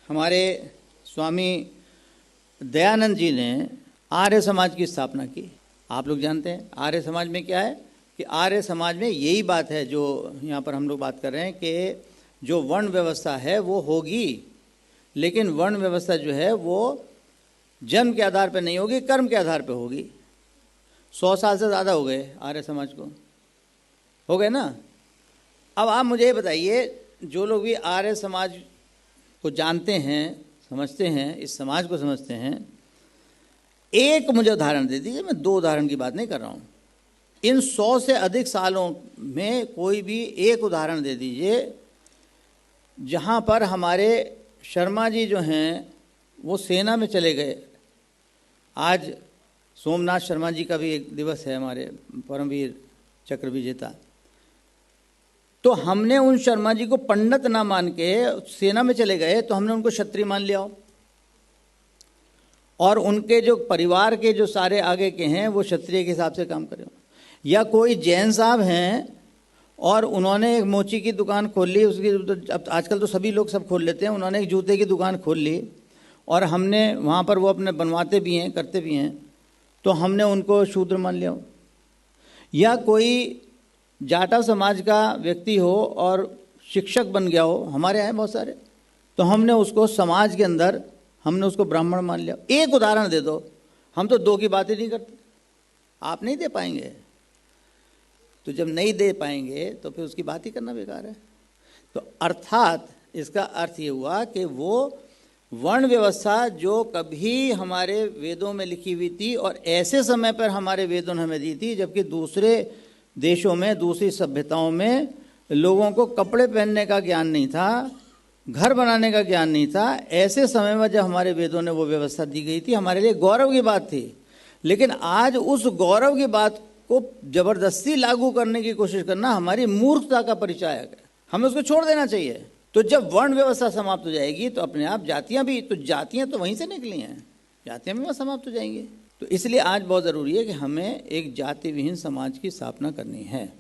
हमारे स्वामी दयानंद जी ने आर्य समाज की स्थापना की। आप लोग जानते हैं आर्य समाज में क्या है कि आर्य समाज में यही बात है जो यहाँ पर हम लोग बात कर रहे हैं कि जो वर्ण व्यवस्था है वो होगी, लेकिन वर्ण व्यवस्था जो है वो जन्म के आधार पर नहीं होगी, कर्म के आधार पर होगी। 100 साल से ज़्यादा हो गए आर्य समाज को, हो गए ना। अब आप मुझे ये बताइए, जो लोग भी आर्य समाज को जानते हैं, समझते हैं, इस समाज को समझते हैं, एक मुझे उदाहरण दे दीजिए। मैं 2 उदाहरण की बात नहीं कर रहा हूँ। इन 100 से अधिक सालों में कोई भी एक उदाहरण दे दीजिए जहाँ पर हमारे शर्मा जी जो हैं वो सेना में चले गए। आज सोमनाथ शर्मा जी का भी एक दिवस है, हमारे परमवीर चक्र विजेता। तो हमने उन शर्मा जी को पंडित ना मान के सेना में चले गए, तो हमने उनको क्षत्रिय मान लिया। और उनके जो परिवार के जो सारे आगे के हैं वो क्षत्रिय के हिसाब से काम करें। या कोई जैन साहब हैं और उन्होंने एक मोची की दुकान खोल ली, उसकी अब आजकल तो सभी लोग सब खोल लेते हैं, उन्होंने एक जूते की दुकान खोल ली और हमने वहाँ पर वो अपने बनवाते भी हैं, करते भी हैं, तो हमने उनको शूद्र मान लिया। या कोई जाटा समाज का व्यक्ति हो और शिक्षक बन गया हो, हमारे यहाँ बहुत सारे, तो हमने उसको समाज के अंदर हमने उसको ब्राह्मण मान लिया। एक उदाहरण दे दो, हम तो 2 की बात ही नहीं करते। आप नहीं दे पाएंगे, तो जब नहीं दे पाएंगे तो फिर उसकी बात ही करना बेकार है। तो अर्थात इसका अर्थ ये हुआ कि वो वर्ण व्यवस्था जो कभी हमारे वेदों में लिखी हुई थी और ऐसे समय पर हमारे वेदों ने हमें दी थी जबकि दूसरे देशों में, दूसरी सभ्यताओं में लोगों को कपड़े पहनने का ज्ञान नहीं था, घर बनाने का ज्ञान नहीं था। ऐसे समय में जब हमारे वेदों ने वो व्यवस्था दी गई थी, हमारे लिए गौरव की बात थी। लेकिन आज उस गौरव की बात को जबरदस्ती लागू करने की कोशिश करना हमारी मूर्खता का परिचायक है। हमें उसको छोड़ देना चाहिए। तो जब वर्ण व्यवस्था समाप्त हो जाएगी तो अपने आप जातियां भी, तो जातियां तो वहीं से निकली हैं, जातियां भी वहाँ समाप्त हो जाएंगी। तो इसलिए आज बहुत ज़रूरी है कि हमें एक जाति विहीन समाज की स्थापना करनी है।